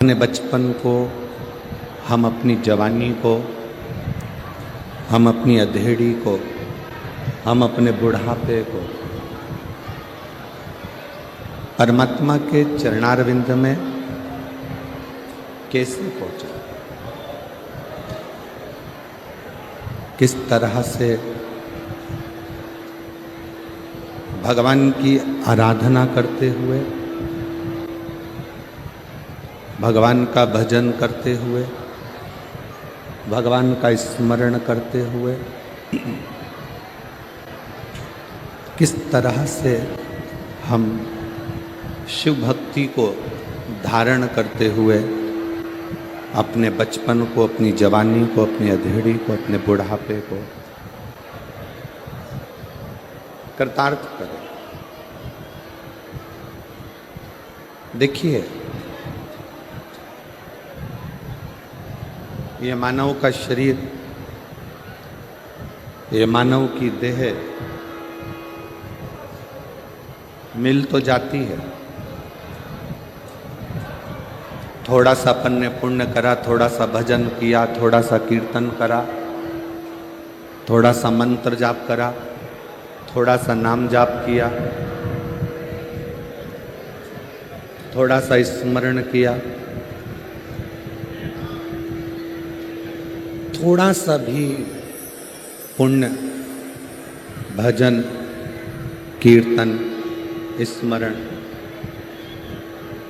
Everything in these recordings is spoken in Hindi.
अपने बचपन को, हम अपनी जवानी को, हम अपनी अधेड़ी को, हम अपने बुढ़ापे को परमात्मा के चरणारविंद में कैसे पहुंचा, किस तरह से भगवान की आराधना करते हुए, भगवान का भजन करते हुए, भगवान का स्मरण करते हुए किस तरह से हम शिव भक्ति को धारण करते हुए अपने बचपन को, अपनी जवानी को, अपनी अधेड़ी को, अपने बुढ़ापे को कृतार्थ करें। देखिए, ये मानव का शरीर, ये मानव की देह मिल तो जाती है। थोड़ा सा अपन ने पुण्य करा, थोड़ा सा भजन किया, थोड़ा सा कीर्तन करा, थोड़ा सा मंत्र जाप करा, थोड़ा सा नाम जाप किया, थोड़ा सा स्मरण किया, थोड़ा सा भी पुण्य, भजन, कीर्तन, स्मरण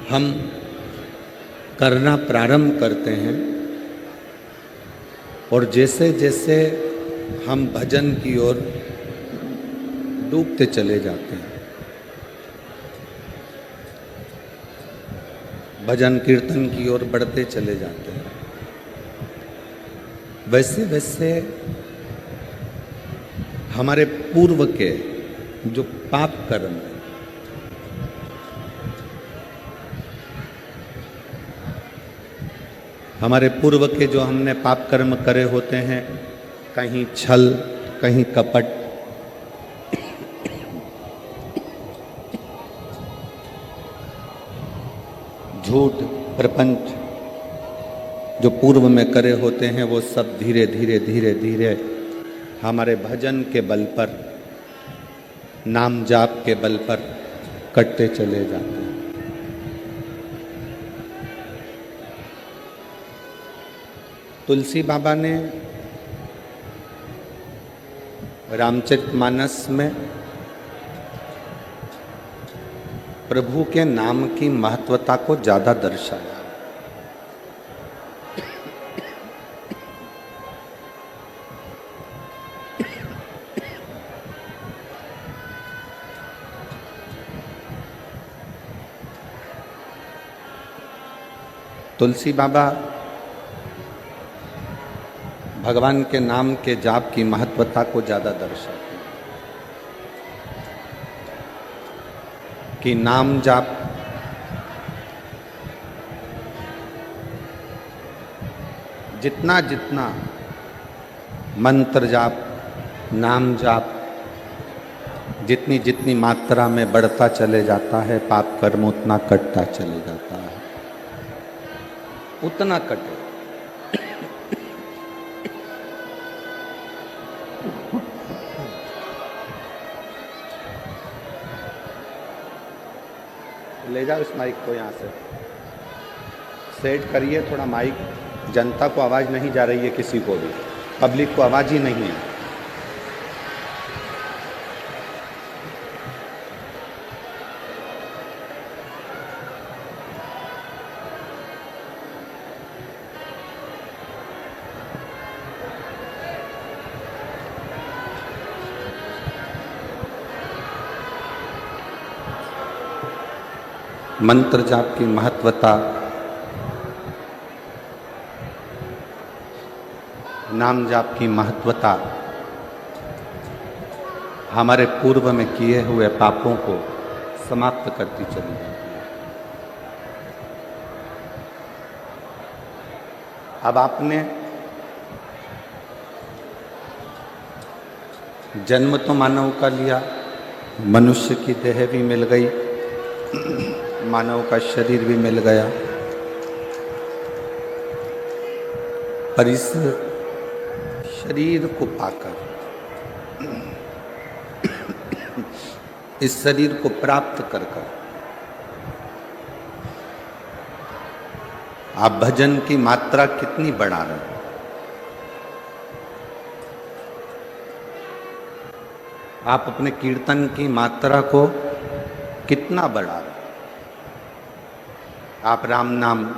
हम करना प्रारंभ करते हैं और जैसे जैसे हम भजन की ओर डूबते चले जाते हैं, भजन कीर्तन की ओर बढ़ते चले जाते हैं, वैसे वैसे हमारे पूर्व के जो पाप कर्म है, हमारे पूर्व के जो हमने पाप कर्म करे होते हैं, कहीं छल, कहीं कपट, झूठ, प्रपंच जो पूर्व में करे होते हैं, वो सब धीरे धीरे धीरे धीरे हमारे भजन के बल पर, नाम जाप के बल पर कटते चले जाते हैं। तुलसी बाबा ने रामचरितमानस में प्रभु के नाम की महत्वता को ज्यादा दर्शाया। तुलसी बाबा भगवान के नाम के जाप की महत्वता को ज्यादा दर्शाते हैं कि नाम जाप जितना जितना मंत्र जाप, नाम जाप जितनी जितनी मात्रा में बढ़ता चले जाता है, पाप कर्म उतना कटता चले जाता है, उतना कटे। ले जाओ इस माइक को, यहाँ से सेट करिए थोड़ा माइक। जनता को आवाज़ नहीं जा रही है, किसी को भी, पब्लिक को आवाज़ ही नहीं है। मंत्र जाप की महत्वता, नाम जाप की महत्वता हमारे पूर्व में किए हुए पापों को समाप्त करती चली जाती है। अब आपने जन्म तो मानव का लिया, मनुष्य की देह भी मिल गई, मानव का शरीर भी मिल गया, पर इस शरीर को पाकर, इस शरीर को प्राप्त कर आप भजन की मात्रा कितनी बढ़ा रहे हैं? आप अपने कीर्तन की मात्रा को कितना बढ़ा रहे हैं? आप राम नाम,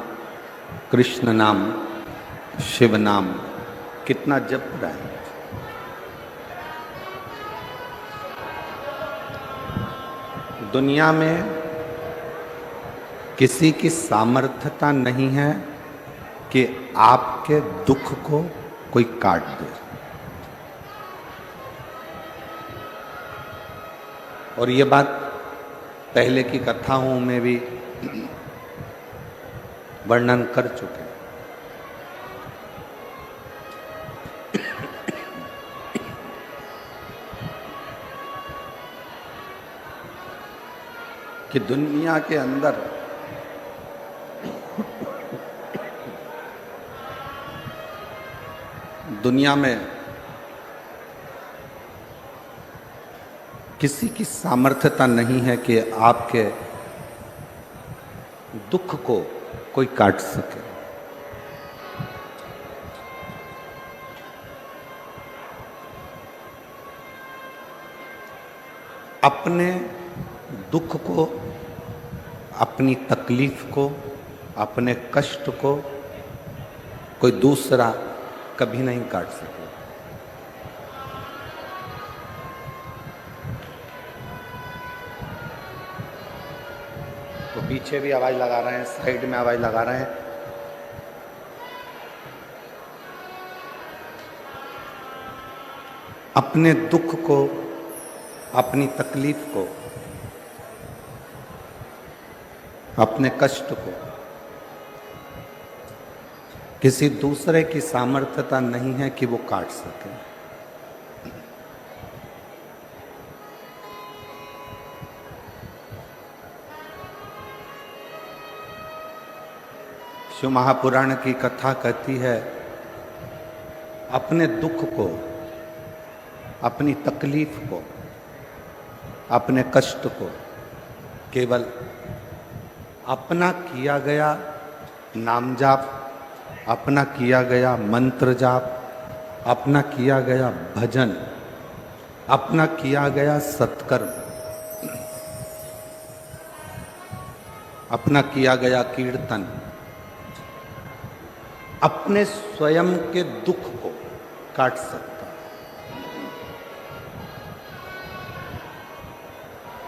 कृष्ण नाम, शिव नाम कितना जप रहे हैं? दुनिया में किसी की सामर्थ्यता नहीं है कि आपके दुख को कोई काट दे। और ये बात पहले की कथाओं में भी वर्णन कर चुके हैं। कि दुनिया के अंदर दुनिया में किसी की सामर्थ्यता नहीं है कि आपके दुख को कोई काट सके। अपने दुख को, अपनी तकलीफ को, अपने कष्ट को कोई दूसरा कभी नहीं काट सके। तो पीछे भी आवाज लगा रहे हैं, साइड में आवाज लगा रहे हैं। अपने दुख को, अपनी तकलीफ को, अपने कष्ट को किसी दूसरे की सामर्थ्यता नहीं है कि वो काट सके। शिव महापुराण की कथा कहती है, अपने दुख को, अपनी तकलीफ को, अपने कष्ट को केवल अपना किया गया नाम जाप, अपना किया गया मंत्र जाप, अपना किया गया भजन, अपना किया गया सत्कर्म, अपना किया गया कीर्तन, अपने स्वयं के दुख को काट सकता।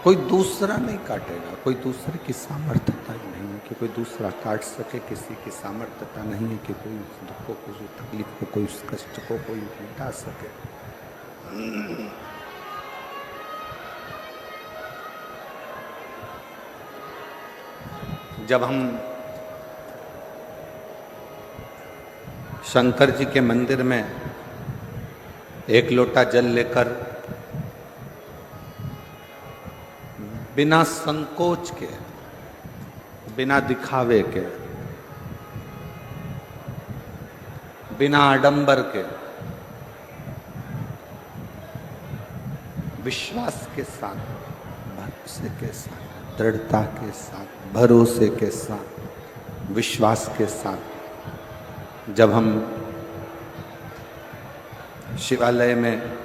कोई दूसरा नहीं काटेगा। कोई दूसरे की सामर्थ्यता नहीं है कि कोई दूसरा काट सके। किसी की सामर्थ्यता नहीं है कि कोई उस दुख को, कोई उस तकलीफ को, कोई उस कष्ट को कोई मिटा सके। जब हम शंकर जी के मंदिर में एक लोटा जल लेकर बिना संकोच के, बिना दिखावे के, बिना आडंबर के, विश्वास के साथ, भरोसे के साथ, दृढ़ता के साथ, भरोसे के साथ, विश्वास के साथ जब हम शिवालय में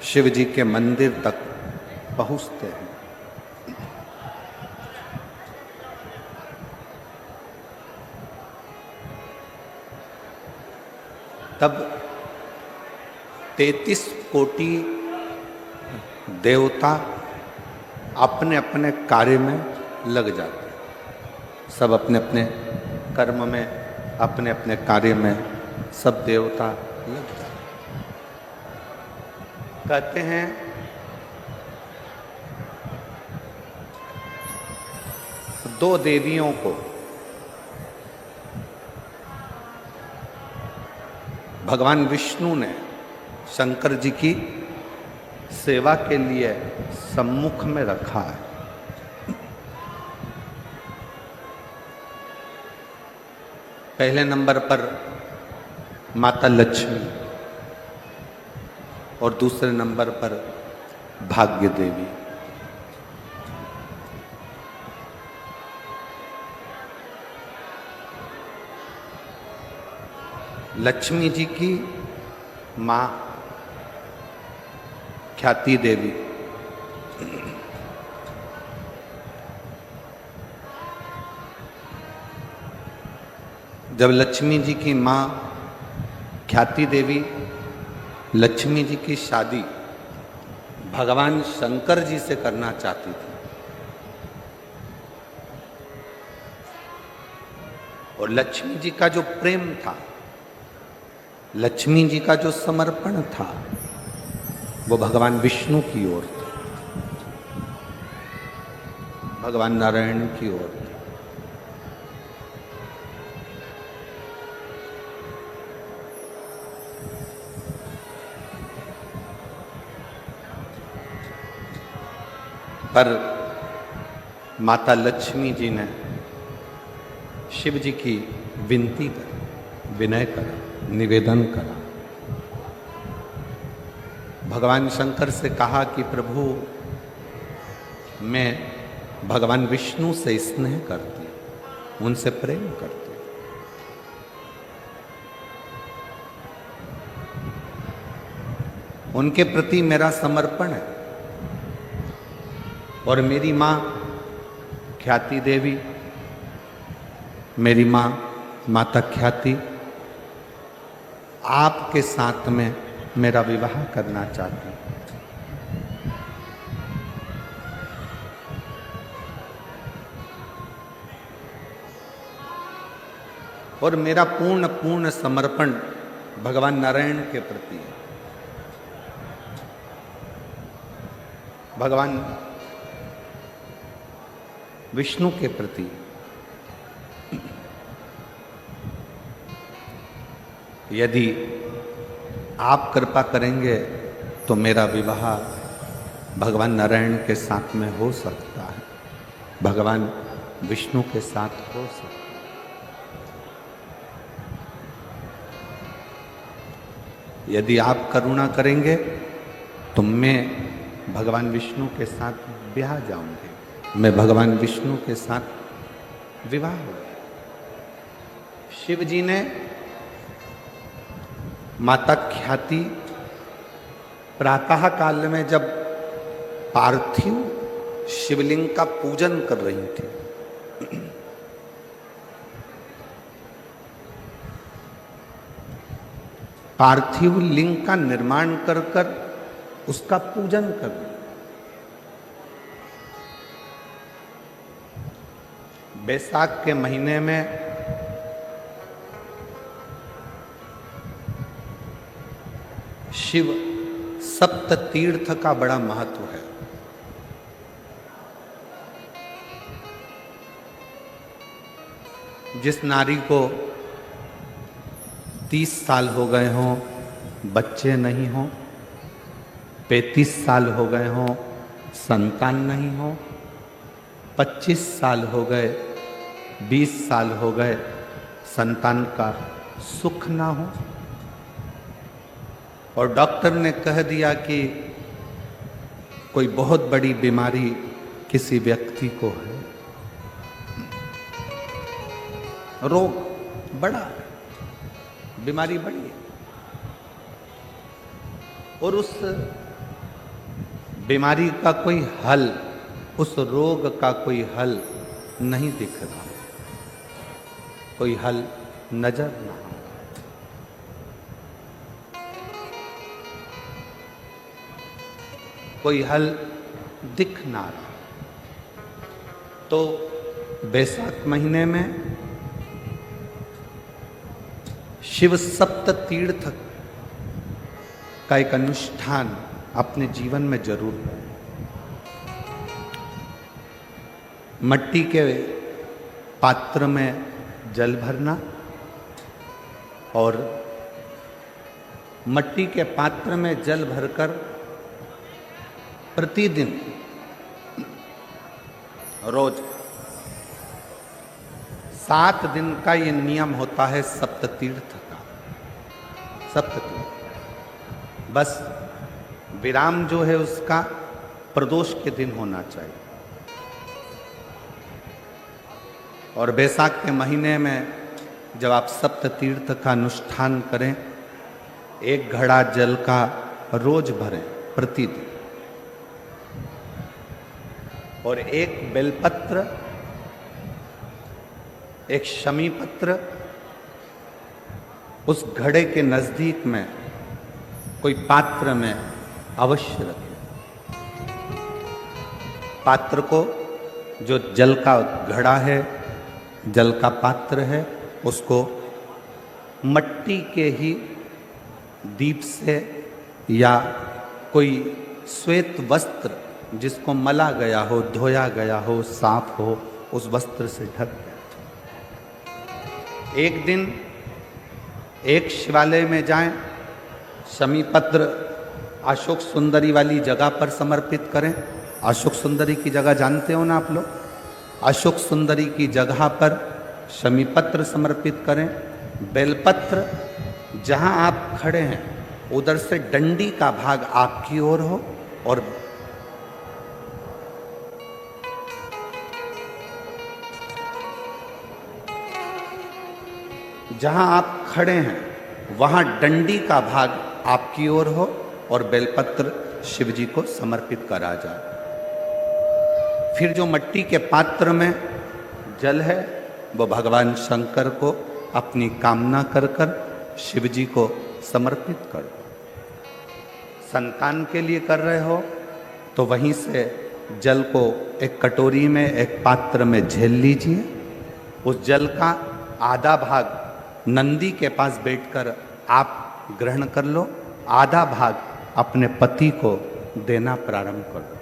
शिव जी के मंदिर तक पहुंचते हैं, तब 33 कोटि देवता अपने अपने कार्य में लग जाते हैं। सब अपने अपने कर्म में, अपने अपने कार्य में सब देवता लग जाते हैं। कहते हैं दो देवियों को भगवान विष्णु ने शंकर जी की सेवा के लिए सम्मुख में रखा है। पहले नंबर पर माता लक्ष्मी और दूसरे नंबर पर भाग्य देवी। लक्ष्मी जी की मां ख्याति देवी, जब लक्ष्मी जी की मां ख्याति देवी लक्ष्मी जी की शादी भगवान शंकर जी से करना चाहती थी और लक्ष्मी जी का जो प्रेम था, लक्ष्मी जी का जो समर्पण था, वो भगवान विष्णु की ओर था, भगवान नारायण की ओर था। पर माता लक्ष्मी जी ने शिव जी की विनती करी, विनय करा, निवेदन करा, भगवान शंकर से कहा कि प्रभु मैं भगवान विष्णु से स्नेह करती, उनसे प्रेम करती, उनके प्रति मेरा समर्पण है और मेरी मां ख्याति देवी, मेरी मां माता ख्याति आपके साथ में मेरा विवाह करना चाहती। और मेरा पूर्ण समर्पण भगवान नारायण के प्रति है, भगवान विष्णु के प्रति। यदि आप कृपा करेंगे तो मेरा विवाह भगवान नारायण के साथ में हो सकता है, भगवान विष्णु के साथ हो सकता है। यदि आप करुणा करेंगे तो मैं भगवान विष्णु के साथ ब्याह जाऊंगी, मैं भगवान विष्णु के साथ विवाह हो। शिव जी ने माता ख्याति प्रातः काल में जब पार्थिव शिवलिंग का पूजन कर रही थी, पार्थिव लिंग का निर्माण कर कर उसका पूजन कर रही। बैसाख के महीने में शिव सप्त तीर्थ का बड़ा महत्व है। जिस नारी को 30 साल हो गए हों, बच्चे नहीं हों, 35 साल हो गए हों, संतान नहीं हो, 25 साल हो गए, 20 साल हो गए, संतान का सुख ना हो, और डॉक्टर ने कह दिया कि कोई बहुत बड़ी बीमारी किसी व्यक्ति को है, रोग बड़ा है, बीमारी बड़ी है, और उस बीमारी का कोई हल, उस रोग का कोई हल नहीं दिख रहा, कोई हल नजर ना आ, कोई हल दिख ना रहा। तो बैसाख महीने में शिव सप्त तीर्थ का एक अनुष्ठान अपने जीवन में जरूर करें। मट्टी के पात्र में जल भरना और मट्टी के पात्र में जल भरकर प्रतिदिन रोज 7 दिन का ये नियम होता है सप्त तीर्थ का। सप्ततीर्थ। बस विराम जो है उसका प्रदोष के दिन होना चाहिए। और बैसाख के महीने में जब आप सप्ततीर्थ का अनुष्ठान करें, 1 घड़ा जल का रोज भरें प्रतिदिन, और 1 बेलपत्र, 1 शमी पत्र उस घड़े के नजदीक में कोई पात्र में अवश्य रखें। पात्र को, जो जल का घड़ा है, जल का पात्र है, उसको मट्टी के ही दीप से या कोई श्वेत वस्त्र जिसको मला गया हो, धोया गया हो, साफ हो, उस वस्त्र से ढक दें। एक दिन एक शिवालय में जाएं, शमी पत्र अशोक सुंदरी वाली जगह पर समर्पित करें। अशोक सुंदरी की जगह जानते हो ना आप लोग? अशोक सुंदरी की जगह पर शमी पत्र समर्पित करें। बेलपत्र जहां आप खड़े हैं उधर से डंडी का भाग आपकी ओर हो, और जहां आप खड़े हैं वहां डंडी का भाग आपकी ओर हो, और बेलपत्र शिव जी को समर्पित करा जाए। फिर जो मट्टी के पात्र में जल है वो भगवान शंकर को अपनी कामना कर कर शिव जी को समर्पित कर दो। संतान के लिए कर रहे हो तो वहीं से जल को एक कटोरी में, एक पात्र में झेल लीजिए। उस जल का आधा भाग नंदी के पास बैठकर आप ग्रहण कर लो, आधा भाग अपने पति को देना प्रारंभ कर दो।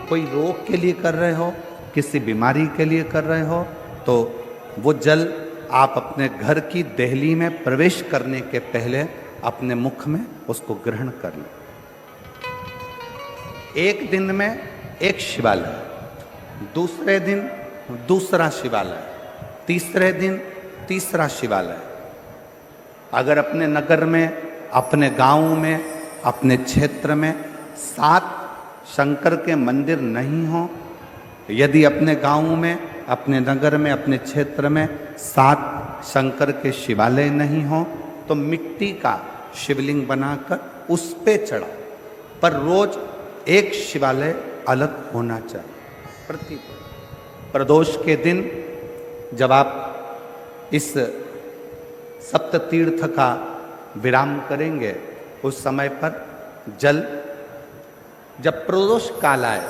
कोई रोग के लिए कर रहे हो, किसी बीमारी के लिए कर रहे हो, तो वो जल आप अपने घर की देहली में प्रवेश करने के पहले अपने मुख में उसको ग्रहण कर लो। एक दिन में एक शिवालय, दूसरे दिन दूसरा शिवालय, तीसरे दिन तीसरा शिवालय। अगर अपने नगर में, अपने गांव में, अपने क्षेत्र में 7 शंकर के मंदिर नहीं हो, यदि अपने गांव में, अपने नगर में, अपने क्षेत्र में 7 शंकर के शिवालय नहीं हो, तो मिट्टी का शिवलिंग बनाकर उस पे चढ़ाओ। पर रोज एक शिवालय अलग होना चाहिए। प्रतिदिन प्रदोष के दिन जब आप इस सप्त तीर्थ का विराम करेंगे, उस समय पर जल, जब प्रदोष काल आए,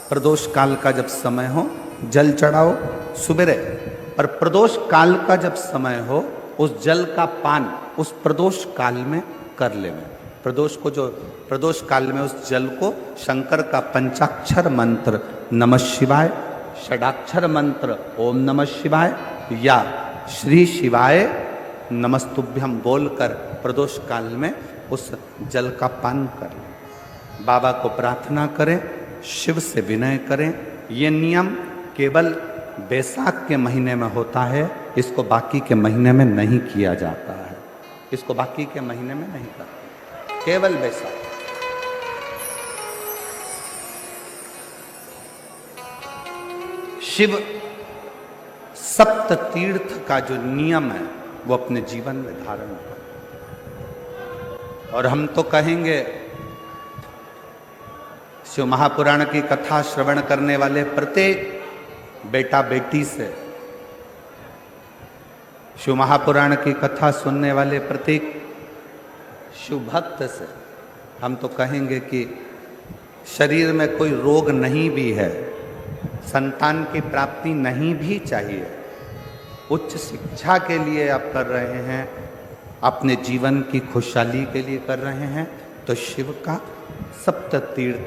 प्रदोष काल का जब समय हो जल चढ़ाओ सुबेरे। पर प्रदोष काल का जब समय हो उस जल का पान उस प्रदोष काल में कर लें। प्रदोष को, जो प्रदोष काल में उस जल को शंकर का पंचाक्षर मंत्र नमः शिवाय, षडाक्षर मंत्र ओम नमः शिवाय या श्री शिवाय नमस्तुभ्यम बोलकर प्रदोष काल में उस जल का पान करें। बाबा को प्रार्थना करें, शिव से विनय करें। ये नियम केवल बैसाख के महीने में होता है, इसको बाकी के महीने में नहीं किया जाता है। इसको बाकी के महीने में नहीं करते, केवल बैसाख। शिव सप्त तीर्थ का जो नियम है वो अपने जीवन में धारण करें। और हम तो कहेंगे, शिव महापुराण की कथा श्रवण करने वाले प्रत्येक बेटा बेटी से, शिव महापुराण की कथा सुनने वाले प्रत्येक शिव भक्त से हम तो कहेंगे कि शरीर में कोई रोग नहीं भी है, संतान की प्राप्ति नहीं भी चाहिए, उच्च शिक्षा के लिए आप कर रहे हैं, अपने जीवन की खुशहाली के लिए कर रहे हैं, तो शिव का सप्त तीर्थ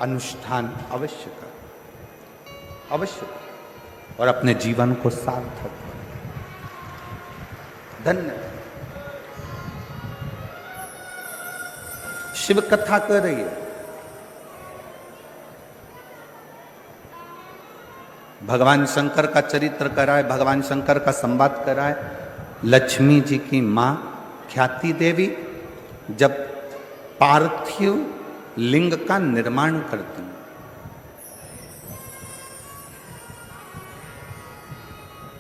अनुष्ठान अवश्य करें, अवश्य करें और अपने जीवन को सार्थक करें। धन्यवाद। शिव कथा कर रही है, भगवान शंकर का चरित्र कराए, भगवान शंकर का संवाद कराए। लक्ष्मी जी की माँ ख्याति देवी जब पार्थिव लिंग का निर्माण करती हैं,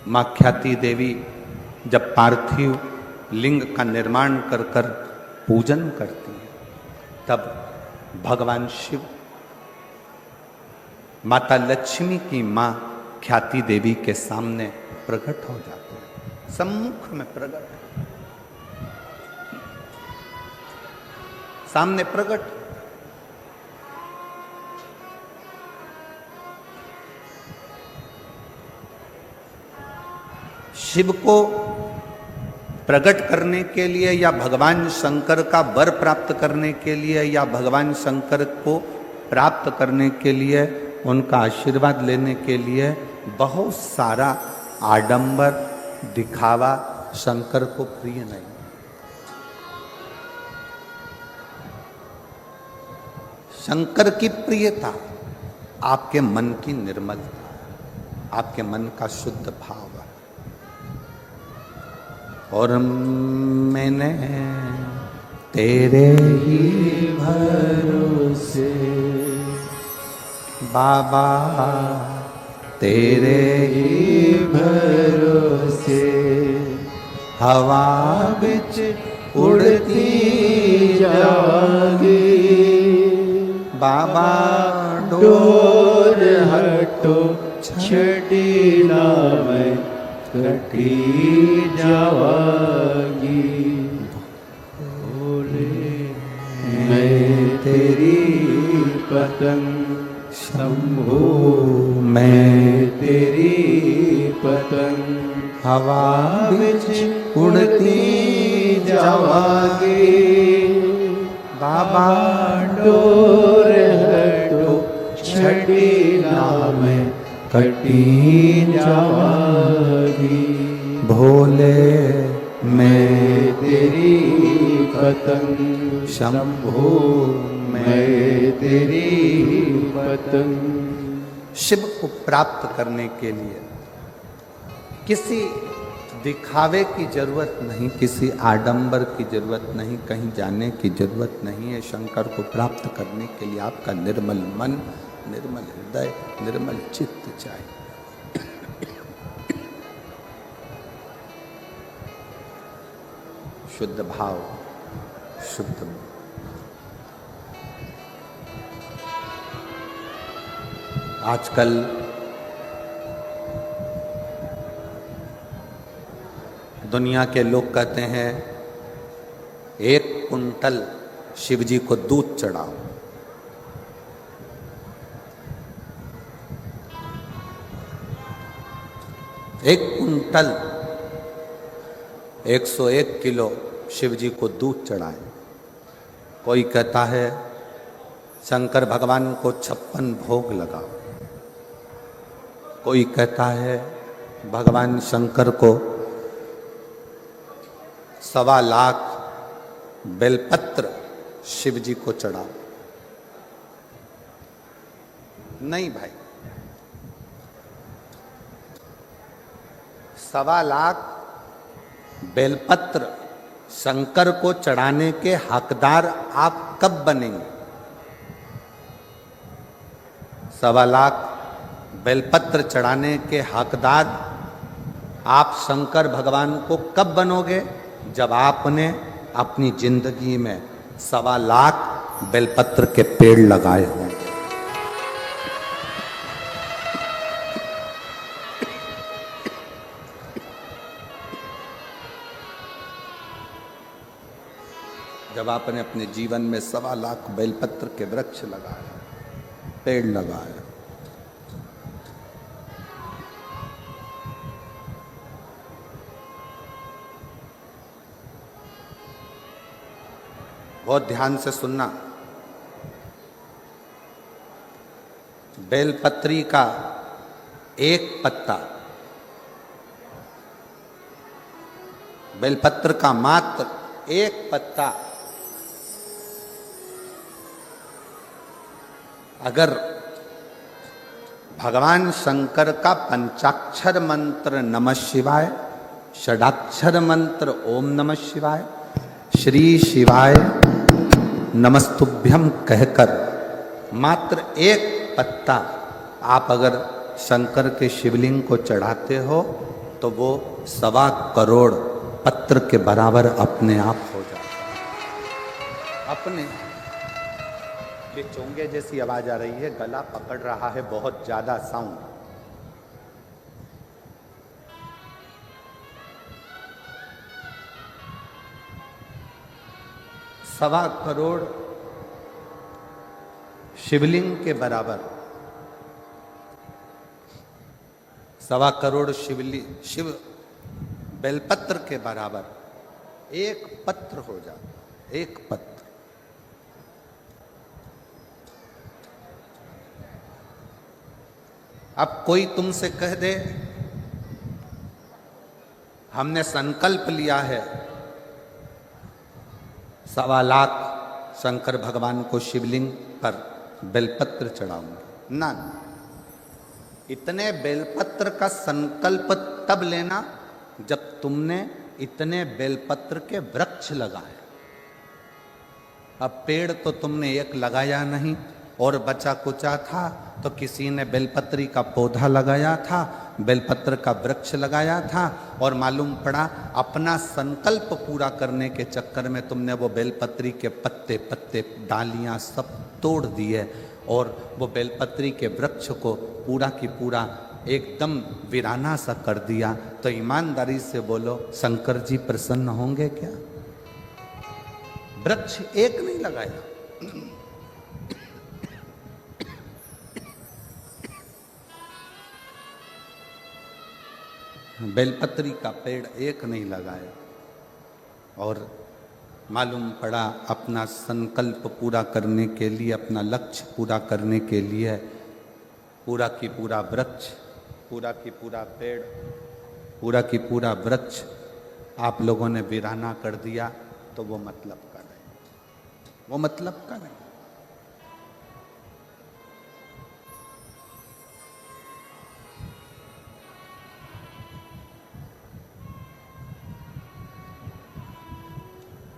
मां ख्याति देवी जब पार्थिव लिंग का निर्माण कर कर पूजन करती हैं, तब भगवान शिव माता लक्ष्मी की मां ख्याति देवी के सामने प्रकट हो जाते हैं, सम्मुख में प्रकट, सामने प्रकट। शिव को प्रकट करने के लिए या भगवान शंकर का वर प्राप्त करने के लिए या भगवान शंकर को प्राप्त करने के लिए, उनका आशीर्वाद लेने के लिए बहुत सारा आडंबर दिखावा शंकर को प्रिय नहीं। शंकर की प्रियता आपके मन की निर्मलता, आपके मन का शुद्ध भाव है। और मैंने तेरे ही भरोसे बाबा, तेरे ही भरोसे हवा बिच उड़ती जागी, बाबा डोर हटो छड़ी ना मैं कटी जावागी, बोले मैं तेरी पतंग शंभो, मैं तेरी पतंग हवा बिच उड़ती जावागी, बाबा डोर हटो छड़ी ना मैं कटी जावागी, भोले मैं तेरी पतंग शंभो, मैं तेरी पतंग। शिव को प्राप्त करने के लिए किसी दिखावे की जरूरत नहीं, किसी आडंबर की जरूरत नहीं, कहीं जाने की जरूरत नहीं है। शंकर को प्राप्त करने के लिए आपका निर्मल मन, निर्मल हृदय, निर्मल चित्त चाहिए। शुद्ध भाव, शुद्ध आजकल दुनिया के लोग कहते हैं 1 कुंटल शिव जी को दूध चढ़ाओ। एक कुंटल 101 किलो शिव जी को दूध चढ़ाए। कोई कहता है शंकर भगवान को 56 भोग लगाओ। कोई कहता है भगवान शंकर को 1.25 लाख बेलपत्र शिव जी को चढ़ाओ। नहीं भाई, 1.25 लाख बेलपत्र शंकर को चढ़ाने के हकदार आप कब बनेंगे? 1.25 लाख बेलपत्र चढ़ाने के हकदार आप शंकर भगवान को कब बनोगे? जब आपने अपनी जिंदगी में 1.25 लाख बेलपत्र के पेड़ लगाए हों। जब आपने अपने जीवन में 1.25 लाख बेलपत्र के वृक्ष लगाए, पेड़ लगाए, बहुत ध्यान से सुनना। बेलपत्री का एक पत्ता, बेलपत्र का मात्र एक पत्ता अगर भगवान शंकर का पंचाक्षर मंत्र नमः शिवाय, षडाक्षर मंत्र ओम नमः शिवाय श्री शिवाय नमस्तुभ्यम कहकर मात्र एक पत्ता आप अगर शंकर के शिवलिंग को चढ़ाते हो तो वो 1.25 करोड़ पत्र के बराबर अपने आप हो जाता है। अपने ये चोंगे जैसी आवाज आ रही है, गला पकड़ रहा है, बहुत ज्यादा साउंड। सवा करोड़ शिवलिंग के बराबर, 1.25 करोड़ शिव बेलपत्र के बराबर एक पत्र हो जाता, एक पत्र। अब कोई तुमसे कह दे हमने संकल्प लिया है 1.25 लाख शंकर भगवान को शिवलिंग पर बेलपत्र चढ़ाऊंगे, ना, इतने बेलपत्र का संकल्प तब लेना जब तुमने इतने बेलपत्र के वृक्ष लगाए। अब पेड़ तो तुमने एक लगाया नहीं और बचा कुचा था तो किसी ने बेलपत्री का पौधा लगाया था, बेलपत्र का वृक्ष लगाया था, और मालूम पड़ा अपना संकल्प पूरा करने के चक्कर में तुमने वो बेलपत्री के पत्ते पत्ते डालियां सब तोड़ दिए और वो बेलपत्री के वृक्ष को पूरा की पूरा एकदम वीराना सा कर दिया। तो ईमानदारी से बोलो, शंकर जी प्रसन्न होंगे क्या? वृक्ष एक नहीं लगाया, बेलपत्री का पेड़ एक नहीं लगाया, और मालूम पड़ा अपना संकल्प पूरा करने के लिए, अपना लक्ष्य पूरा करने के लिए पूरा की पूरा वृक्ष, पूरा की पूरा पेड़, पूरा की पूरा वृक्ष आप लोगों ने वीराना कर दिया। तो वो मतलब का नहीं, वो मतलब का नहीं।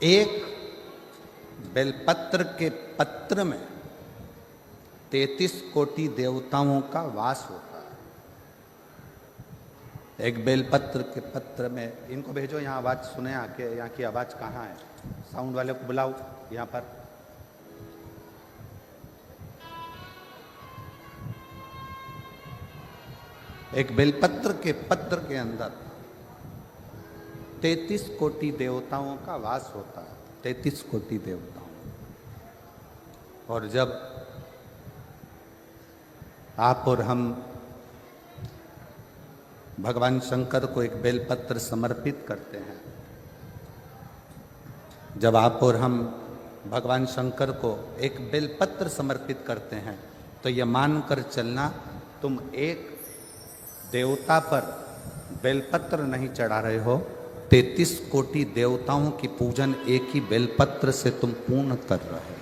एक बेलपत्र के पत्र में 33 कोटि देवताओं का वास होता है। एक बेलपत्र के पत्र में, इनको भेजो यहाँ आवाज सुने आके, यहाँ की आवाज कहाँ है? साउंड वाले को बुलाओ यहाँ पर। एक बेलपत्र के पत्र के अंदर 33 कोटि देवताओं का वास होता है, 33 कोटि देवताओं। और जब आप और हम भगवान शंकर को एक बेलपत्र समर्पित करते हैं, जब आप और हम भगवान शंकर को एक बेलपत्र समर्पित करते हैं, तो ये मानकर चलना तुम एक देवता पर बेलपत्र नहीं चढ़ा रहे हो, 33 कोटि देवताओं की पूजन एक ही बेलपत्र से तुम पूर्ण कर रहे हो,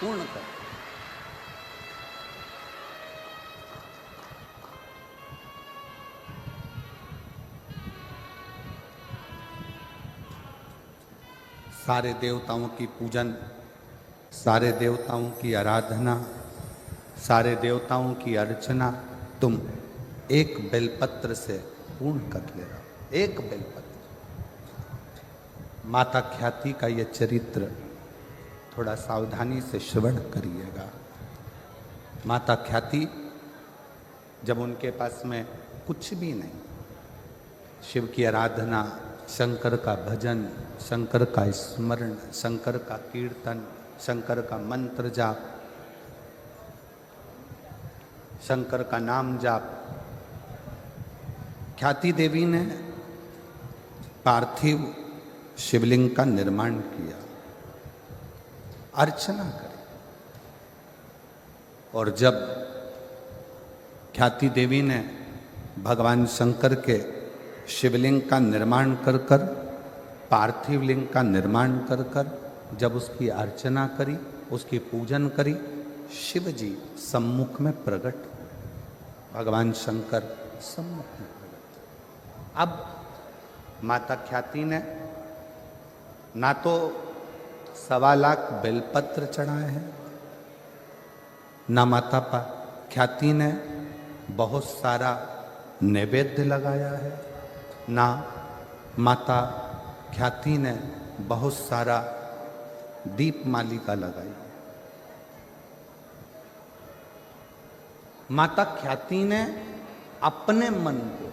पूर्ण कर। सारे देवताओं की पूजन, सारे देवताओं की आराधना, सारे देवताओं की अर्चना तुम एक बेलपत्र से पूर्ण कर ले रहे हो, एक बेलपत्र। माता ख्याति का ये चरित्र थोड़ा सावधानी से श्रवण करिएगा। माता ख्याति जब उनके पास में कुछ भी नहीं, शिव की आराधना, शंकर का भजन, शंकर का स्मरण, शंकर का कीर्तन, शंकर का मंत्र जाप, शंकर का नाम जाप, ख्याति देवी ने पार्थिव शिवलिंग का निर्माण किया, अर्चना करी। और जब ख्याति देवी ने भगवान शंकर के शिवलिंग का निर्माण कर कर, पार्थिव लिंग का निर्माण कर कर जब उसकी अर्चना करी, उसकी पूजन करी, शिव जी सम्मुख में प्रकट हुए, भगवान शंकर सम्मुख में प्रकट। अब माता ख्याति ने ना तो 1.25 लाख बेलपत्र चढ़ाए हैं, ना माता ख्याति ने बहुत सारा नैवेद्य लगाया है, ना माता ख्याति ने बहुत सारा दीप मालिका लगाई। माता ख्याति ने अपने मन को,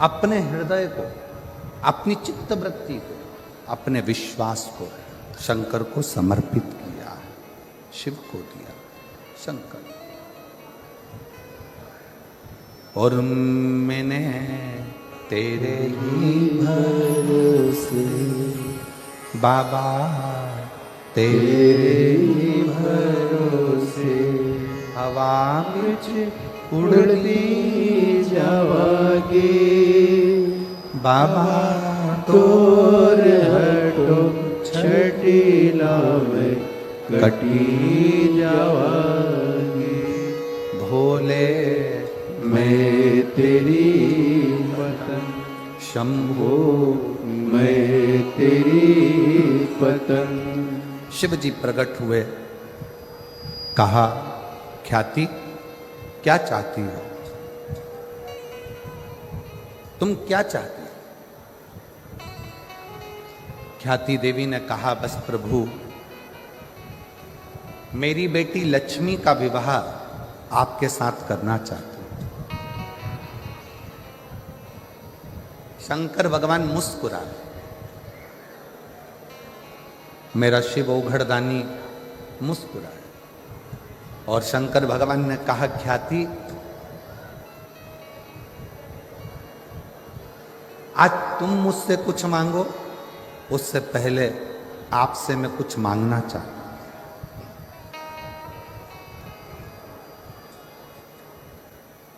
अपने हृदय को, अपनी चित्तवृत्ति को, अपने विश्वास को शंकर को समर्पित किया, शिव को दिया। शंकर और मैंने तेरे ही भरोसे बाबा, तेरे ही भरोसे हवा बिच उड़ती जावागे बाबा, तोर हटो छटीला में कटी जावागे। भोले मैं तेरी पतन, शंभो मैं तेरी पतन। शिव जी प्रकट हुए, कहा ख्याति क्या चाहती हो, तुम क्या चाहती हो? ख्याति देवी ने कहा बस प्रभु, मेरी बेटी लक्ष्मी का विवाह आपके साथ करना चाहती हूं। शंकर भगवान मुस्कुराए, मेरा शिव ओघड़दानी मुस्कुराए और शंकर भगवान ने कहा ख्याति, आज तुम मुझसे कुछ मांगो, उससे पहले आपसे मैं कुछ मांगना चाहता हूं।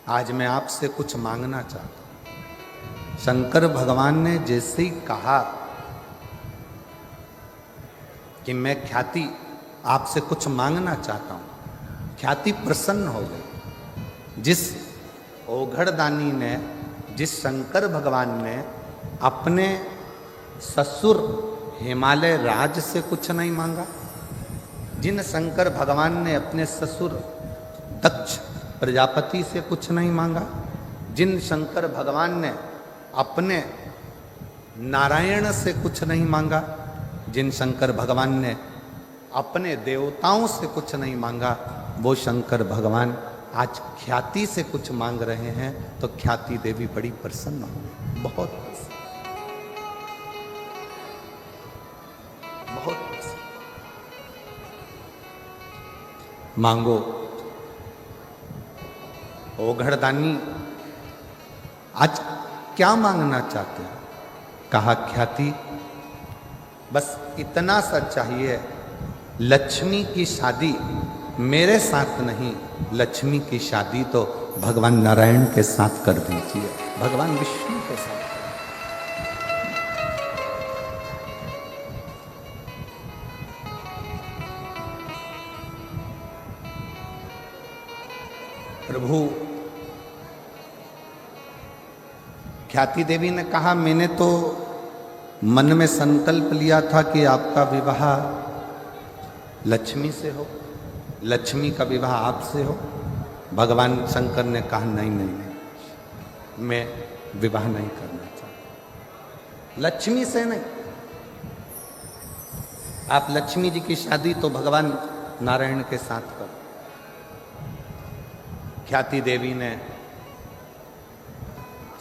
आज मैं आपसे कुछ मांगना चाहता हूं। शंकर भगवान ने जैसे ही कहा कि मैं ख्याति आपसे कुछ मांगना चाहता हूं, ख्याति प्रसन्न हो गई। जिस ओघड़दानी ने, जिस शंकर भगवान ने अपने ससुर हिमालय राज से कुछ नहीं मांगा, जिन शंकर भगवान ने अपने ससुर दक्ष प्रजापति से कुछ नहीं मांगा, जिन शंकर भगवान ने अपने नारायण से कुछ नहीं मांगा, जिन शंकर भगवान ने अपने देवताओं से कुछ नहीं मांगा, वो शंकर भगवान आज ख्याति से कुछ मांग रहे हैं। तो ख्याति देवी बड़ी प्रसन्न हो, बहुत प्रसन्न, बहुत प्रसन्न। मांगो ओघड़दानी, आज क्या मांगना चाहते हो? कहा ख्याति, बस इतना सा चाहिए, लक्ष्मी की शादी मेरे साथ नहीं, लक्ष्मी की शादी तो भगवान नारायण के साथ कर दीजिए, भगवान विष्णु के साथ। प्रभु, ख्याति देवी ने कहा मैंने तो मन में संकल्प लिया था कि आपका विवाह लक्ष्मी से हो, लक्ष्मी का विवाह आपसे हो। भगवान शंकर ने कहा नहीं नहीं नहीं, मैं विवाह नहीं करना चाहता, लक्ष्मी से नहीं। आप लक्ष्मी जी की शादी तो भगवान नारायण के साथ करो। ख्याति देवी ने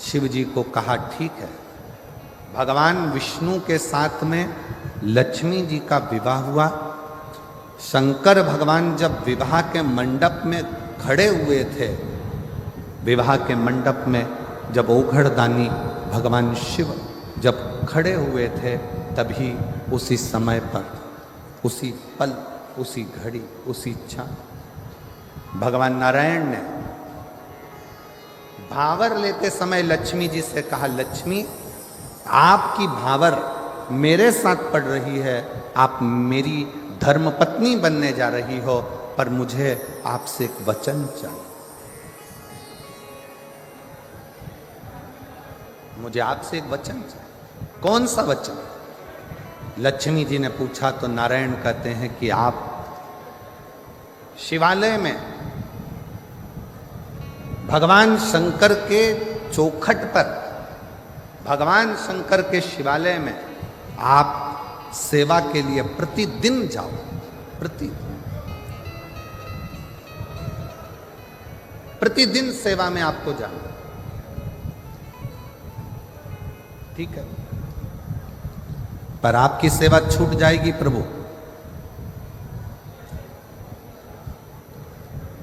शिव जी को कहा ठीक है, भगवान विष्णु के साथ में लक्ष्मी जी का विवाह हुआ। शंकर भगवान जब विवाह के मंडप में खड़े हुए थे, विवाह के मंडप में जब ओघड़दानी भगवान शिव जब खड़े हुए थे, तभी उसी समय पर, उसी पल, उसी घड़ी, उसी क्षण भगवान नारायण ने भावर लेते समय लक्ष्मी जी से कहा, लक्ष्मी आपकी भावर मेरे साथ पड़ रही है, आप मेरी धर्मपत्नी बनने जा रही हो, पर मुझे आपसे एक वचन चाहिए, मुझे आपसे एक वचन चाहिए। कौन सा वचन? लक्ष्मी जी ने पूछा तो नारायण कहते हैं कि आप शिवालय में भगवान शंकर के चौखट पर, भगवान शंकर के शिवालय में आप सेवा के लिए प्रतिदिन जाओ, प्रतिदिन सेवा में आपको जाना, ठीक है। पर आपकी सेवा छूट जाएगी प्रभु।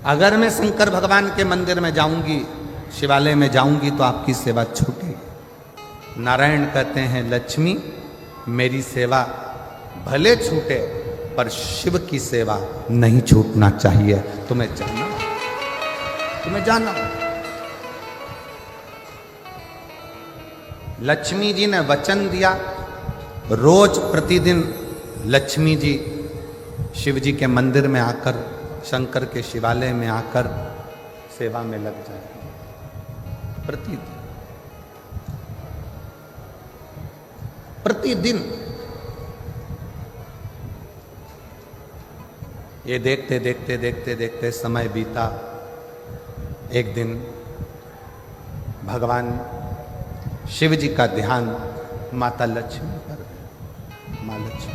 अगर मैं शंकर भगवान के मंदिर में जाऊंगी, शिवालय में जाऊंगी तो आपकी सेवा छूटेगी। नारायण कहते हैं लक्ष्मी मेरी सेवा भले छूटे पर शिव की सेवा नहीं छूटना चाहिए। तुम्हें जाना, तुम्हें जाना। लक्ष्मी जी ने वचन दिया, रोज प्रतिदिन लक्ष्मी जी शिव जी के मंदिर में आकर, शंकर के शिवालय में आकर सेवा में लग जाए। प्रतिदिन प्रतिदिन। ये देखते देखते देखते देखते समय बीता। एक दिन भगवान शिव जी का ध्यान माता लक्ष्मी पर, माँ लक्ष्मी।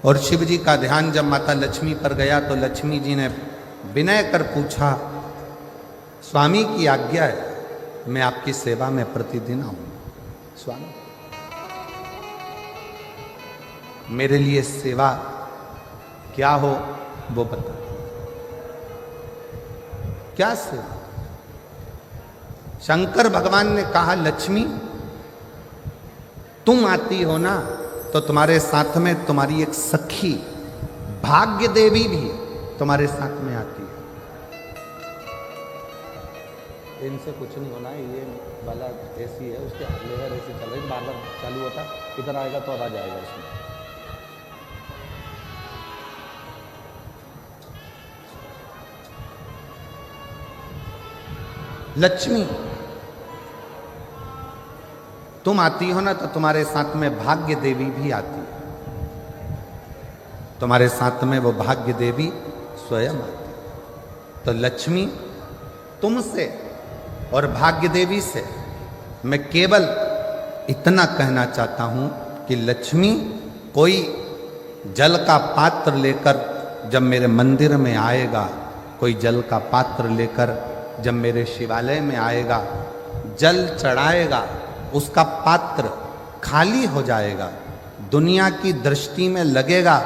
और शिव जी का ध्यान जब माता लक्ष्मी पर गया तो लक्ष्मी जी ने विनय कर पूछा, स्वामी की आज्ञा है, मैं आपकी सेवा में प्रतिदिन आऊंगा। स्वामी मेरे लिए सेवा क्या हो वो बता। क्या सेवा? शंकर भगवान ने कहा लक्ष्मी तुम आती हो ना तो तुम्हारे साथ में तुम्हारी एक सखी भाग्य देवी भी तुम्हारे साथ में आती है। इनसे कुछ नहीं होना है, ये वाला एसी है, उसके लेयर एसी चल रही है, बार बार चालू होता, इधर आएगा तो आवाज आएगा इसमें। लक्ष्मी तुम आती हो ना तो तुम्हारे साथ में भाग्य देवी भी आती है, तुम्हारे साथ में वो भाग्य देवी स्वयं आती है। तो लक्ष्मी तुमसे और भाग्य देवी से मैं केवल इतना कहना चाहता हूं कि लक्ष्मी कोई जल का पात्र लेकर जब मेरे मंदिर में आएगा, कोई जल का पात्र लेकर जब मेरे शिवालय में आएगा, जल चढ़ाएगा, उसका पात्र खाली हो जाएगा, दुनिया की दृष्टि में लगेगा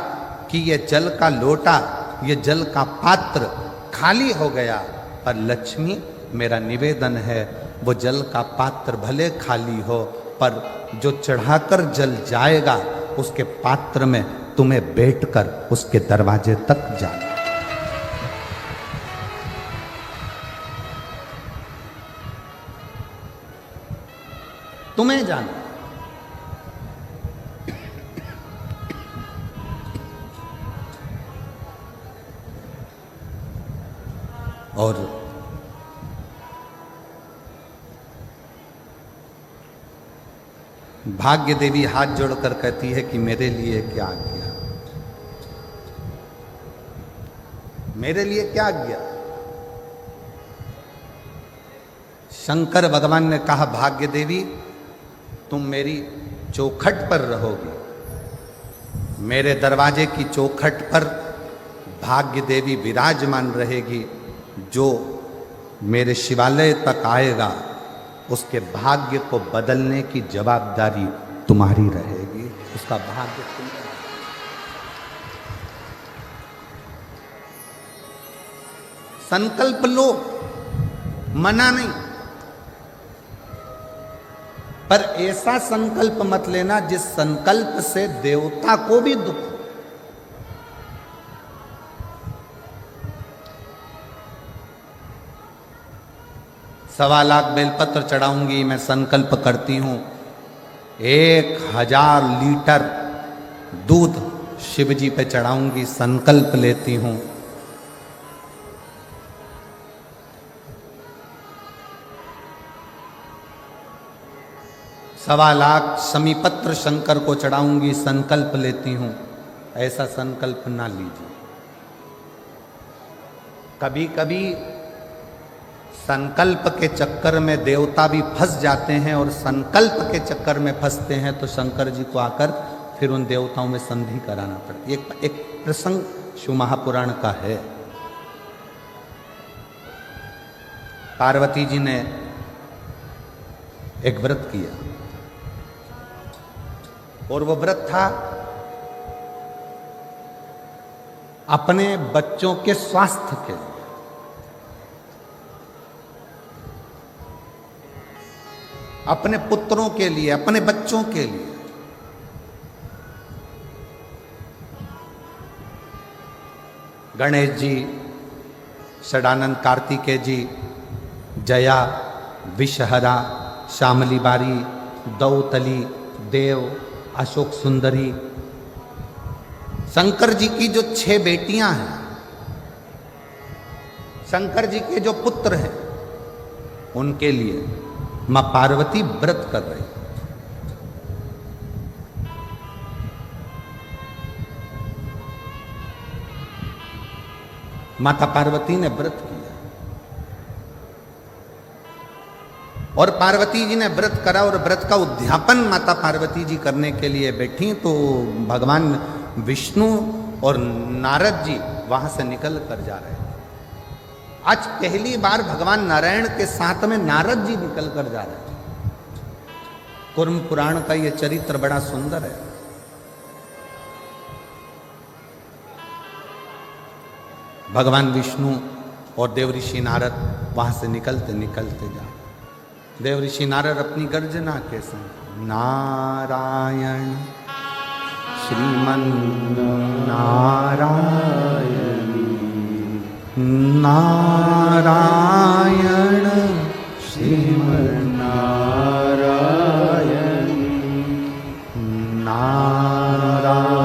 कि ये जल का लोटा, ये जल का पात्र खाली हो गया। पर लक्ष्मी मेरा निवेदन है वो जल का पात्र भले खाली हो पर जो चढ़ाकर जल जाएगा उसके पात्र में तुम्हें बैठकर उसके दरवाजे तक जाना। तुम्हें जाना। और भाग्य देवी हाथ जोड़कर कहती है कि मेरे लिए क्या आज्ञा, मेरे लिए क्या आज्ञा। शंकर भगवान ने कहा भाग्य देवी तुम मेरी चौखट पर रहोगी, मेरे दरवाजे की चौखट पर भाग्य देवी विराजमान रहेगी। जो मेरे शिवालय तक आएगा उसके भाग्य को बदलने की जवाबदारी तुम्हारी रहेगी, उसका भाग्य तुम। संकल्प लो, मना नहीं, पर ऐसा संकल्प मत लेना जिस संकल्प से देवता को भी दुख। 1.25 लाख बेलपत्र चढ़ाऊंगी, मैं संकल्प करती हूं 1000 लीटर दूध शिव जी पे चढ़ाऊंगी, संकल्प लेती हूं। 1.25 लाख समीपत्र शंकर को चढ़ाऊंगी, संकल्प लेती हूं। ऐसा संकल्प ना लीजिए। कभी कभी संकल्प के चक्कर में देवता भी फंस जाते हैं और संकल्प के चक्कर में फंसते हैं तो शंकर जी को आकर फिर उन देवताओं में संधि कराना पड़ता है। एक प्रसंग शिव महापुराण का है। पार्वती जी ने एक व्रत किया और वो व्रत था अपने बच्चों के स्वास्थ्य के लिए। अपने पुत्रों के लिए, अपने बच्चों के लिए। गणेश जी, षडानंद कार्तिकेय जी, जया, विषहरा, श्यामली बारी, दौतली, देव, अशोक सुंदरी, शंकर जी की जो 6 बेटियां हैं, शंकर जी के जो पुत्र हैं, उनके लिए मां पार्वती व्रत कर रही। माता पार्वती ने व्रत किया और पार्वती जी ने व्रत करा और व्रत का उद्यापन माता पार्वती जी करने के लिए बैठी तो भगवान विष्णु और नारद जी वहां से निकल कर जा रहे थे। आज पहली बार भगवान नारायण के साथ में नारद जी निकल कर जा रहे थे। कुर्म पुराण का यह चरित्र बड़ा सुंदर है। भगवान विष्णु और देवऋषि नारद वहां से निकलते निकलते जा। देवऋषि नारद अपनी गर्जना के संग नारायण श्रीमन नारायण नारायण श्रीमन नारायण नारायण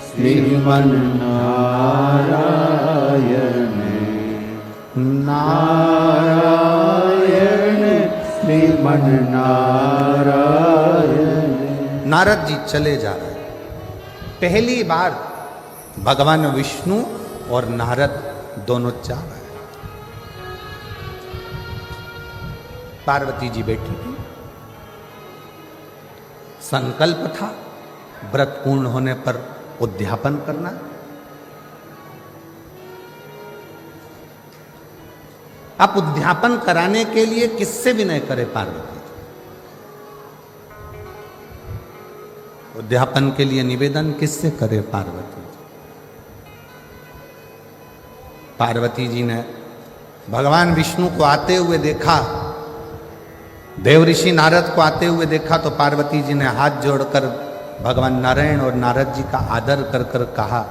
श्रीमन नारायण नारायण श्रीमन नारायण। नारद जी चले जा रहे। पहली बार भगवान विष्णु और नारद दोनों जा रहे। पार्वती जी बैठी थी। संकल्प था व्रत पूर्ण होने पर उद्यापन करना। आप उद्यापन कराने के लिए किससे विनय करे पार्वती? उद्यापन के लिए निवेदन किससे करे पार्वती? पार्वती जी ने भगवान विष्णु को आते हुए देखा, देवऋषि नारद को आते हुए देखा तो पार्वती जी ने हाथ जोड़कर भगवान नारायण और नारद जी का आदर कर कर कहा,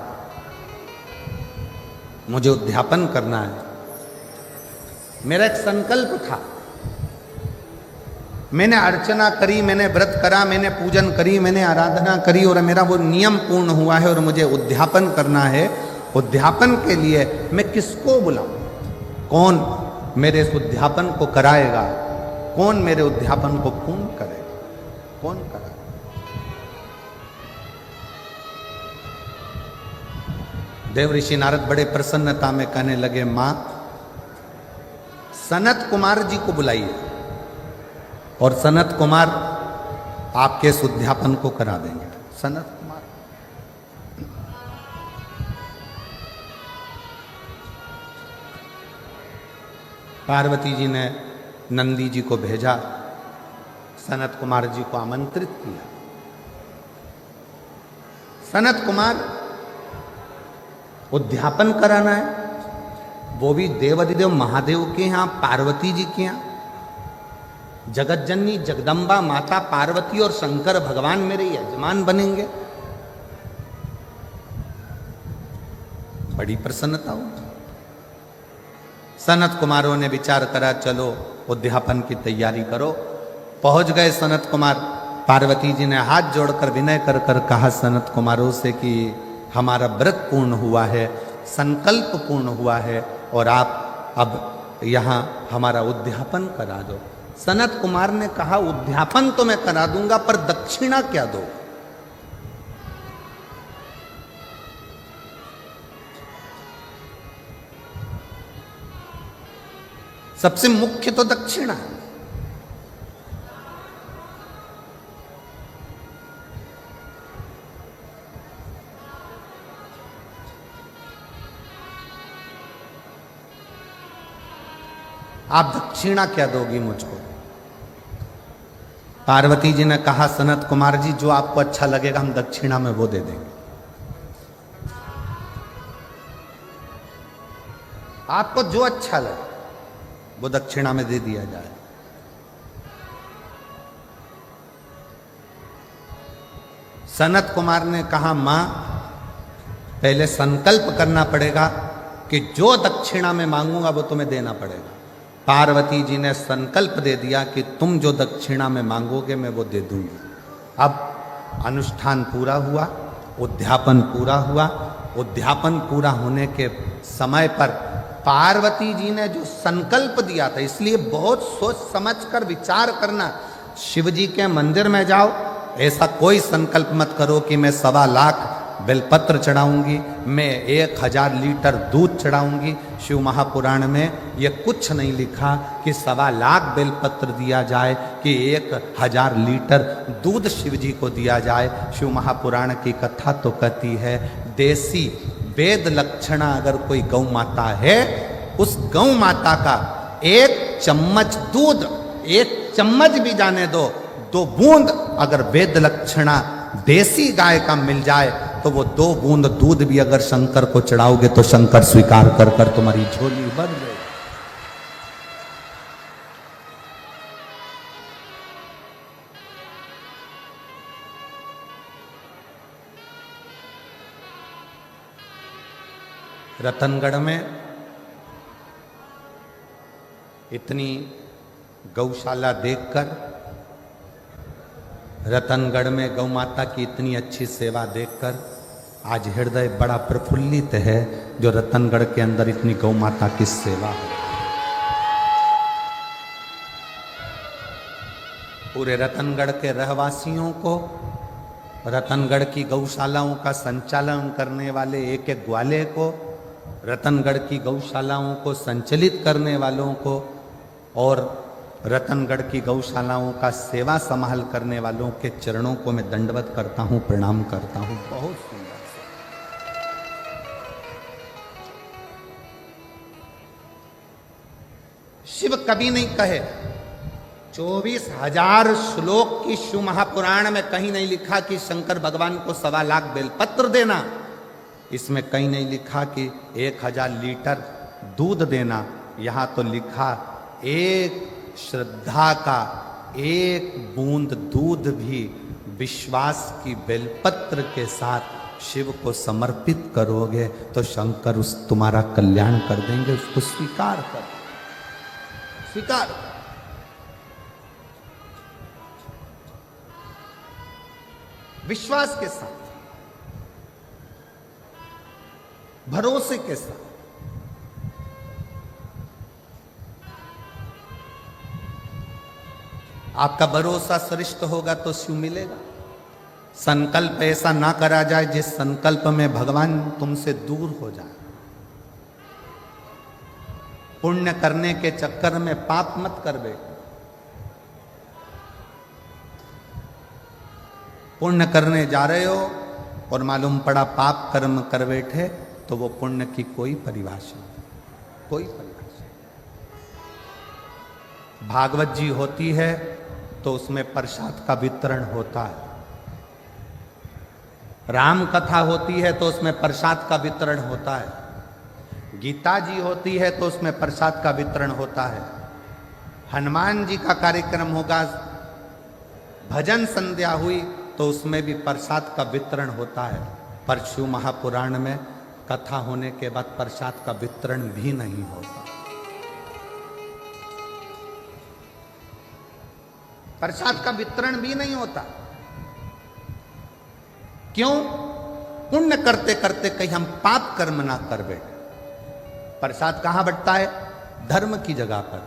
मुझे उद्यापन करना है। मेरा एक संकल्प था। मैंने अर्चना करी, मैंने व्रत करा, मैंने पूजन करी, मैंने आराधना करी और मेरा वो नियम पूर्ण हुआ है और मुझे उद्यापन करना है। उद्यापन के लिए मैं किसको बुलाऊं? कौन मेरे इस उद्यापन को कराएगा? कौन मेरे उद्यापन को पूर्ण करेगा? कौन कराएगा? देवऋषि नारद बड़े प्रसन्नता में कहने लगे, मां सनत कुमार जी को बुलाइए और सनत कुमार आपके इस उद्यापन को करा देंगे। सनत कुमार पार्वती जी ने नंदी जी को भेजा, सनत कुमार जी को आमंत्रित किया। सनत कुमार उद्यापन कराना है, वो भी देवाधिदेव महादेव के यहां, पार्वती जी के यहां। जगत जननी जगदम्बा माता पार्वती और शंकर भगवान मेरे यजमान बनेंगे। बड़ी प्रसन्नता हुई। सनत कुमारों ने विचार करा, चलो उद्यापन की तैयारी करो। पहुंच गए सनत कुमार। पार्वती जी ने हाथ जोड़कर विनय कर कर कहा सनत कुमारों से कि हमारा व्रत पूर्ण हुआ है, संकल्प पूर्ण हुआ है और आप अब यहाँ हमारा उद्यापन करा दो। सनत कुमार ने कहा उद्यापन तो मैं करा दूंगा, पर दक्षिणा क्या दो? सबसे मुख्य तो दक्षिणा है। आप दक्षिणा क्या दोगी मुझको? पार्वती जी ने कहा सनत कुमार जी, जो आपको अच्छा लगेगा हम दक्षिणा में वो दे देंगे। आपको जो अच्छा लगे वो दक्षिणा में दे दिया जाए। सनत कुमार ने कहा मां, पहले संकल्प करना पड़ेगा कि जो दक्षिणा में मांगूंगा वो तुम्हें देना पड़ेगा। पार्वती जी ने संकल्प दे दिया कि तुम जो दक्षिणा में मांगोगे मैं वो दे दूंगी। अब अनुष्ठान पूरा हुआ, उद्यापन पूरा हुआ। उद्यापन पूरा होने के समय पर पार्वती जी ने जो संकल्प दिया था, इसलिए बहुत सोच समझ कर विचार करना। शिव जी के मंदिर में जाओ, ऐसा कोई संकल्प मत करो कि मैं 1.25 लाख बेलपत्र चढ़ाऊंगी, मैं 1000 लीटर दूध चढ़ाऊंगी। शिव महापुराण में ये कुछ नहीं लिखा कि 1.25 लाख बेलपत्र दिया जाए कि 1000 लीटर दूध शिव जी को दिया जाए। शिव महापुराण की कथा तो कहती है, देसी वेद लक्षणा अगर कोई गौ माता है, उस गौ माता का 1 चम्मच दूध, 1 चम्मच भी जाने दो, 2 बूंद अगर वेद लक्षणा देसी गाय का मिल जाए तो वो 2 बूंद दूध भी अगर शंकर को चढ़ाओगे तो शंकर स्वीकार कर कर तुम्हारी झोली भर दे। रतनगढ़ में इतनी गौशाला देखकर, रतनगढ़ में गौ माता की इतनी अच्छी सेवा देखकर आज हृदय बड़ा प्रफुल्लित है, जो रतनगढ़ के अंदर इतनी गौ माता की सेवा है। पूरे रतनगढ़ के रहवासियों को, रतनगढ़ की गौशालाओं का संचालन करने वाले एक एक ग्वाले को, रतनगढ़ की गौशालाओं को संचालित करने वालों को और रतनगढ़ की गौशालाओं का सेवा संभाल करने वालों के चरणों को मैं दंडवत करता हूं, प्रणाम करता हूं। बहुत सुंदर से शिव कभी नहीं कहे। 24,000 श्लोक की शिव महापुराण में कहीं नहीं लिखा कि शंकर भगवान को 1.25 लाख बेलपत्र देना। इसमें कहीं नहीं लिखा कि 1000 लीटर दूध देना। यहां तो लिखा एक श्रद्धा का 1 बूंद दूध भी विश्वास की बेलपत्र के साथ शिव को समर्पित करोगे तो शंकर उस तुम्हारा कल्याण कर देंगे। उसको स्वीकार कर, स्वीकार। विश्वास के साथ, भरोसे के साथ। आपका भरोसा श्रेष्ठ होगा तो शिव मिलेगा। संकल्प ऐसा ना करा जाए जिस संकल्प में भगवान तुमसे दूर हो जाए। पुण्य करने के चक्कर में पाप मत कर बैठो। पुण्य करने जा रहे हो और मालूम पड़ा पाप कर्म कर बैठे तो वो पुण्य की कोई परिभाषा, कोई परिभाषा। भागवत जी होती है तो उसमें प्रसाद का वितरण होता है। राम कथा होती है तो उसमें प्रसाद का वितरण होता है। गीता जी होती है तो उसमें प्रसाद का वितरण होता है। हनुमान जी का कार्यक्रम होगा, भजन संध्या हुई तो उसमें भी प्रसाद का वितरण होता है। पर शिव महापुराण में कथा होने के बाद प्रसाद का वितरण भी नहीं होता। प्रसाद का वितरण भी नहीं होता। क्यों? पुण्य करते करते कहीं हम पाप कर्म ना कर बैठे। प्रसाद कहां बंटता है? धर्म की जगह पर।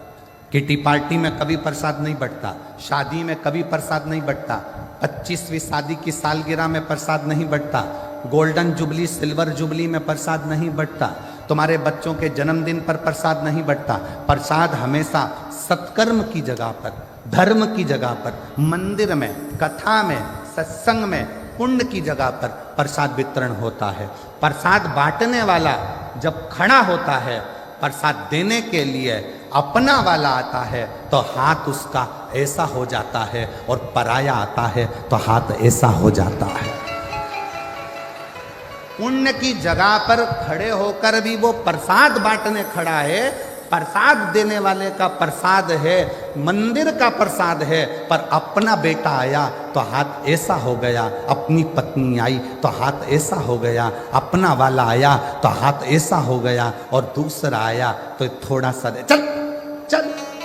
किटी पार्टी में कभी प्रसाद नहीं बंटता, शादी में कभी प्रसाद नहीं बंटता, 25वीं शादी की सालगिरह में प्रसाद नहीं बंटता, गोल्डन जुबली सिल्वर जुबली में प्रसाद नहीं बंटता, तुम्हारे बच्चों के जन्मदिन पर प्रसाद नहीं बंटता। प्रसाद हमेशा सत्कर्म की जगह पर, धर्म की जगह पर, मंदिर में, कथा में, सत्संग में, पुण्य की जगह पर प्रसाद वितरण होता है। प्रसाद बांटने वाला जब खड़ा होता है, प्रसाद देने के लिए अपना वाला आता है तो हाथ उसका ऐसा हो जाता है, और पराया आता है तो हाथ ऐसा हो जाता है। पुण्य की जगह पर खड़े होकर भी वो प्रसाद बांटने खड़ा है, प्रसाद देने वाले का प्रसाद है, मंदिर का प्रसाद है, पर अपना बेटा आया तो हाथ ऐसा हो गया, अपनी पत्नी आई तो हाथ ऐसा हो गया, अपना वाला आया तो हाथ ऐसा हो गया, और दूसरा आया तो थोड़ा सा चल चल,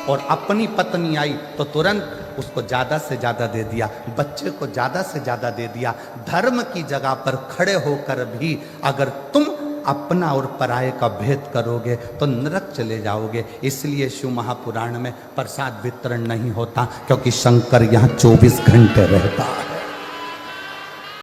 और अपनी पत्नी आई तो तुरंत उसको ज़्यादा से ज़्यादा दे दिया, बच्चे को ज़्यादा से ज़्यादा दे दिया। धर्म की जगह पर खड़े होकर भी अगर तुम अपना और पराये का भेद करोगे तो नरक चले जाओगे। इसलिए शिव महापुराण में प्रसाद वितरण नहीं होता, क्योंकि शंकर यहाँ 24 घंटे रहता।